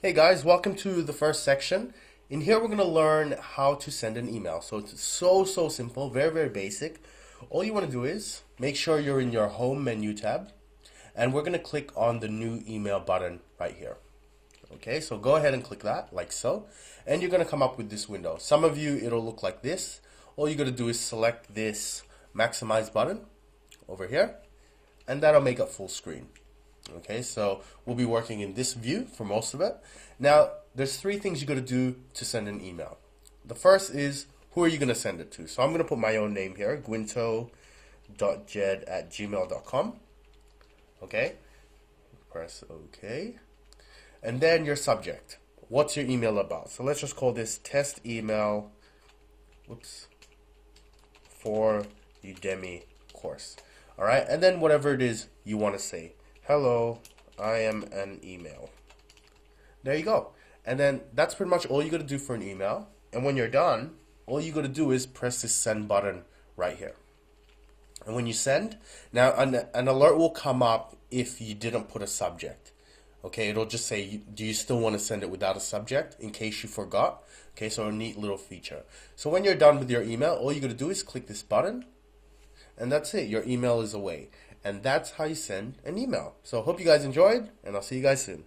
Hey guys, welcome to the first section. In here, we're going to learn how to send an email. So it's so simple, very basic. All you want to do is make sure you're in your home menu tab, and we're going to click on the new email button right here. Okay, so go ahead and click that like so, and you're going to come up with this window. Some of you, it'll look like this. All you got to do is select this maximize button over here, and that'll make it full screen. Okay, so we'll be working in this view for most of it. Now, there's three things you got to do to send an email. The first is, who are you going to send it to? So I'm going to put my own name here, gwinto.jed@gmail.com. Okay, press OK. And then your subject. What's your email about? So let's just call this test email, for Udemy course. All right, and then whatever it is you want to say. Hello, I am an email. There you go. And then that's pretty much all you got to do for an email. And when you're done, all you got to do is press this send button right here. And when you send, now an alert will come up if you didn't put a subject. Okay, it'll just say, do you still want to send it without a subject in case you forgot? Okay, so a neat little feature. So when you're done with your email, all you got to do is click this button, and that's it. Your email is away. And that's how you send an email. So hope you guys enjoyed, and I'll see you guys soon.